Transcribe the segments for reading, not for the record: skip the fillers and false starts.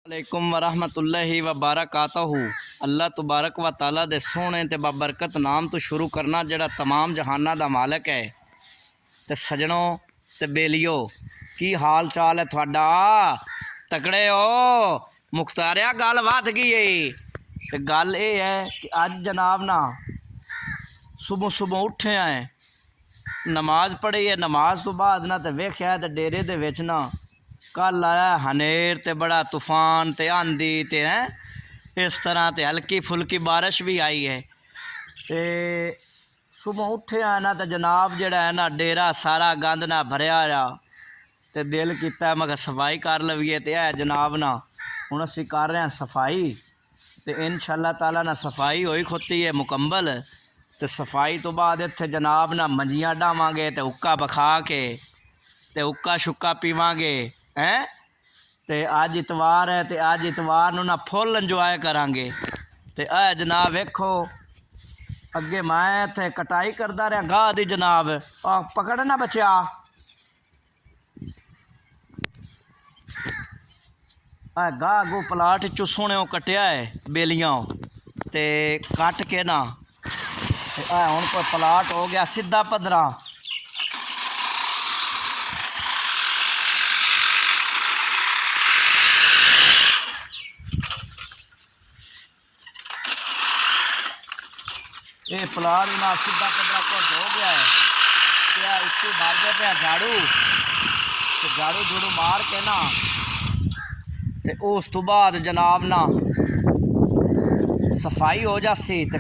अलैकुम वरहमतुल्लाहि व बरकातहू। अल्लाह तबारक व तआला दे सोहने ते बाबरकत नाम तो शुरू करना जिहड़ा तमाम जहाना दा मालिक है। ते सजनों ते बेलियो की हाल चाल है तुहाडा? तकड़े हो? मुख्तारिया गल वध गई है। ते गल ये है कि अज जनाब ना सुबह सुबह उठे हैं, नमाज पढ़ी है, नमाज तो बाद ना तो वेख्या तो डेरे दे विच ना कल आया हनेर ते बड़ा तूफान ते आंधी ते है इस तरह ते हल्की फुल्की बारिश भी आई है। ते सुबह उठे है ना तो जनाब जड़ा है ना डेरा सारा गंद ना भरया आ ते दिल किया मैं सफाई कर लवीए। तो है जनाब ना हुण असीं कर रहे हैं सफाई ते इंशाअल्लाह ताला ना सफाई होई खोती है मुकम्मल। तो सफाई तो बाद इत्थे जनाब ना मंजियां डावांगे ते हुक्का बखा के ते हुक्का शुक्का पीवांगे हैं। ते अज इतवार है ते अज इतवार नूं ना फुल इंजॉय करांगे। ते ऐ जनाब वेखो अगे मैं इत्थे कटाई करदा रहा गाह दी जनाब। पकड़ ना बच्चा, गाह अगों प्लाट चो सोहने कटिया है बेलियां ते कट के ना हुण कोई प्लाट हो गया सीधा पद्धरा। ये प्लाट ना सीधा पद्धरा कुछ हो गया है। क्या इतनी मारते पे झाड़ू तो झाड़ू झूड़ू मार के ना ते उस तो बाद जनाब ना सफाई हो जासी। ते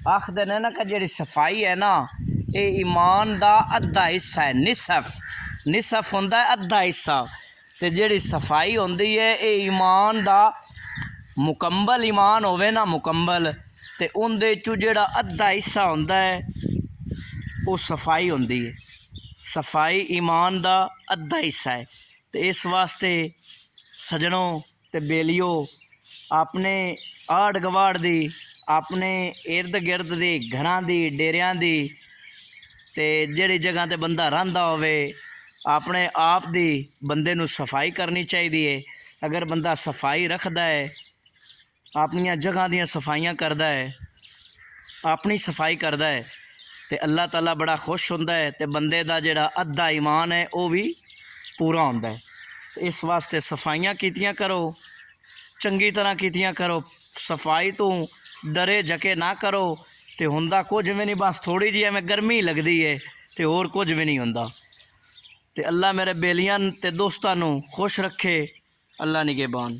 आखदे ने ना कि जी सफाई है ना ये ईमान का अद्धा हिस्सा है। निसफ होंदा है अद्धा हिस्सा। ते जी सफाई होंदी है ये ईमान का मुकम्मल ईमान होवे ना मुकम्मल ते उनदे चों जेड़ा अद्धा हिस्सा होंदा है वो सफाई होंदी है। सफाई ईमान का अद्धा हिस्सा है। तो इस वास्ते सजनों ते बेलियो अपने आड़ गवाड़ दी अपने इर्द गिर्द दी घरां दी डेरियां दी ते जिहड़ी जगह ते बंदा रहिंदा होवे अपने आप दी बंदे नूं सफाई करनी चाहिए है। अगर बंदा सफाई रखदा है अपनियां जगह दियां सफाइयां करदा है अपनी सफाई करदा है तो अल्लाह ताला बड़ा खुश होंदा है ते बंदे दा जिहड़ा अद्धा ईमान है वो भी पूरा होंदा है। तो इस वास्ते सफाइयां कीतियां करो, चंगी तरह कीतियां करो। सफाई तो डरे जके ना करो तो हुंदा कुछ भी नहीं, बस थोड़ी जी एवें गर्मी लगती है तो होर कुछ भी नहीं हुंदा। तो अल्लाह मेरे बेलियां ते दोस्तां नूं खुश रखे। अल्लाह निगहबान।